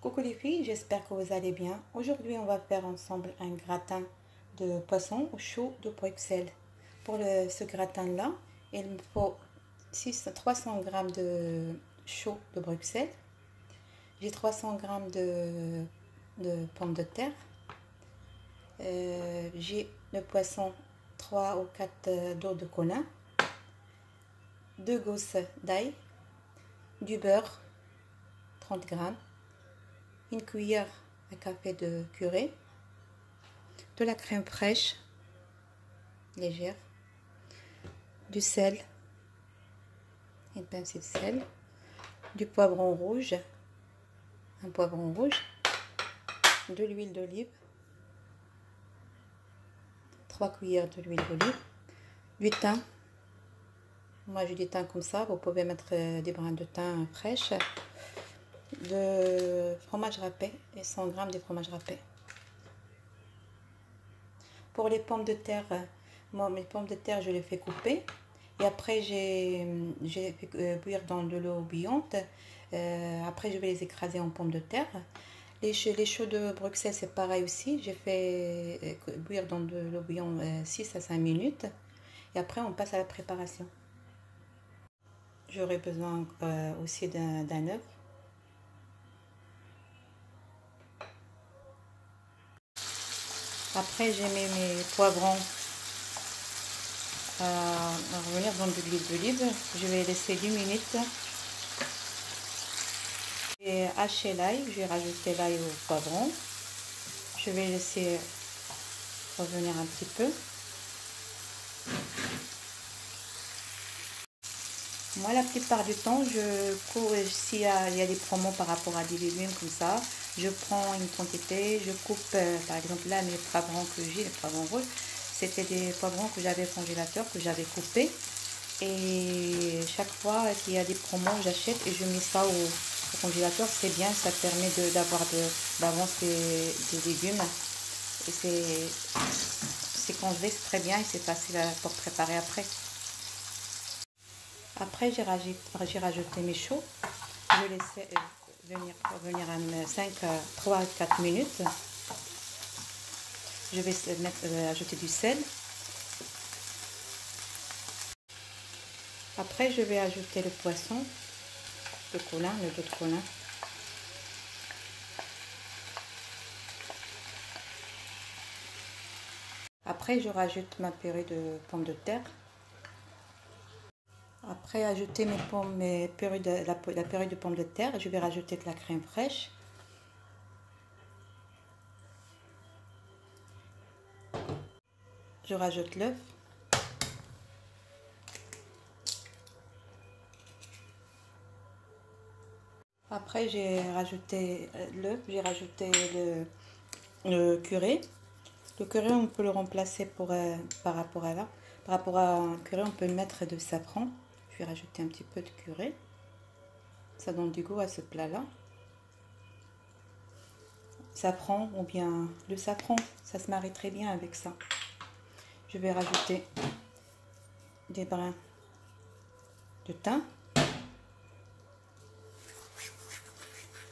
Coucou les filles, j'espère que vous allez bien. Aujourd'hui, on va faire ensemble un gratin de poisson au chaud de Bruxelles. Pour ce gratin-là, il me faut 300 g de chaud de Bruxelles. J'ai 300 g de pommes de terre. J'ai le poisson 3 ou 4 d'eau de colin, 2 gousses d'ail, du beurre 30 g, une cuillère à café de curry, de la crème fraîche légère, du sel, une pincée de sel, du poivron rouge, un poivron rouge, de l'huile d'olive, 3 cuillères de l'huile d'olive, du thym. Moi j'ai du thym comme ça, vous pouvez mettre des brins de thym fraîches, de fromage râpé et 100 g de fromage râpé. Pour les pommes de terre, moi mes pommes de terre je les fais couper et après j'ai fait bouillir dans de l'eau bouillante. Après je vais les écraser en pommes de terre. Les chauds de Bruxelles c'est pareil aussi, j'ai fait bouillir dans de l'eau bouillante 6 à 5 minutes et après on passe à la préparation. J'aurai besoin aussi d'un œuf. Après j'ai mis mes poivrons à revenir dans de l'huile d'olive. Je vais laisser 10 minutes. J'ai haché l'ail, je vais rajouter l'ail au poivron. Je vais laisser revenir un petit peu. Moi la plupart du temps je cours, s'il y a des promos par rapport à des légumes comme ça, je prends une quantité, je coupe par exemple là mes poivrons que j'ai, les poivrons rouges, c'était des poivrons que j'avais au congélateur, que j'avais coupés. Et chaque fois qu'il y a des promos, j'achète et je mets ça au congélateur. C'est bien, ça permet d'avoir d'avance des légumes. Et c'est congelé, c'est très bien et c'est facile pour préparer après. Après, j'ai rajouté mes choux. Je laisse revenir à 3 à 4 minutes. Je vais ajouter du sel. Après, je vais ajouter le poisson, le colin, le dos de colin. Après, je rajoute ma purée de pommes de terre. Après, ajouter la purée de pommes de terre, je vais rajouter de la crème fraîche. Je rajoute l'œuf. Après, j'ai rajouté l'œuf, j'ai rajouté le curry. Le curry, on peut le remplacer par rapport à un curry, on peut mettre de safran. Je vais rajouter un petit peu de curry. Ça donne du goût à ce plat-là. Safran ou bien le safran, ça se marie très bien avec ça. Je vais rajouter des brins de thym.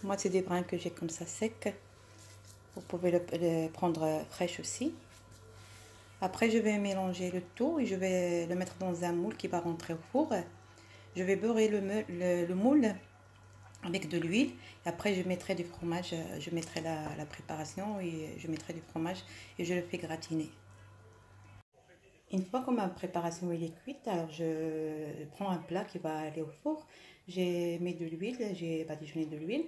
Moi, c'est des brins que j'ai comme ça secs. Vous pouvez le prendre fraîche aussi. Après, je vais mélanger le tout et je vais le mettre dans un moule qui va rentrer au four. Je vais beurrer le moule avec de l'huile. Après, je mettrai du fromage. Je mettrai la préparation et je mettrai du fromage et je le fais gratiner. Une fois que ma préparation est cuite, alors je prends un plat qui va aller au four. J'ai mis de l'huile, j'ai badigeonné de l'huile.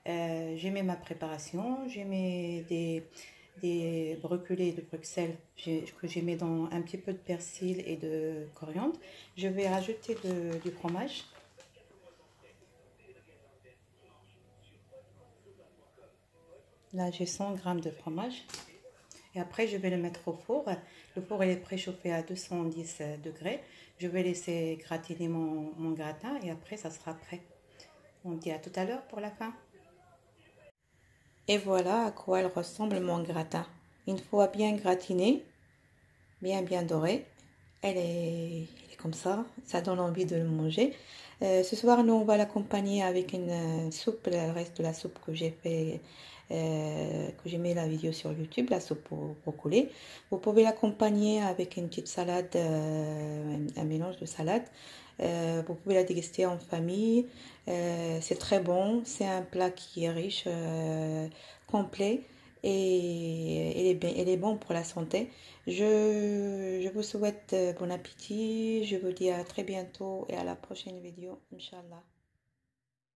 J'ai mis ma préparation, j'ai mis des brocolis de Bruxelles que j'ai mis dans un petit peu de persil et de coriandre. Je vais rajouter du fromage. Là, j'ai 100 g de fromage. Et après, je vais le mettre au four. Le four est préchauffé à 210 degrés. Je vais laisser gratiner mon gratin et après, ça sera prêt. On dit à tout à l'heure pour la fin. Et voilà à quoi elle ressemble mon gratin. Une fois bien gratiné, bien doré, elle est comme ça donne envie de le manger. Ce soir, nous, on va l'accompagner avec une soupe, le reste de la soupe que j'ai fait, que j'ai mis la vidéo sur YouTube, la soupe au brocoli. Vous pouvez l'accompagner avec une petite salade, un mélange de salade. Vous pouvez la déguster en famille. C'est très bon. C'est un plat qui est riche, complet et il est bon pour la santé. Je vous souhaite bon appétit. Je vous dis à très bientôt et à la prochaine vidéo, Inch'Allah.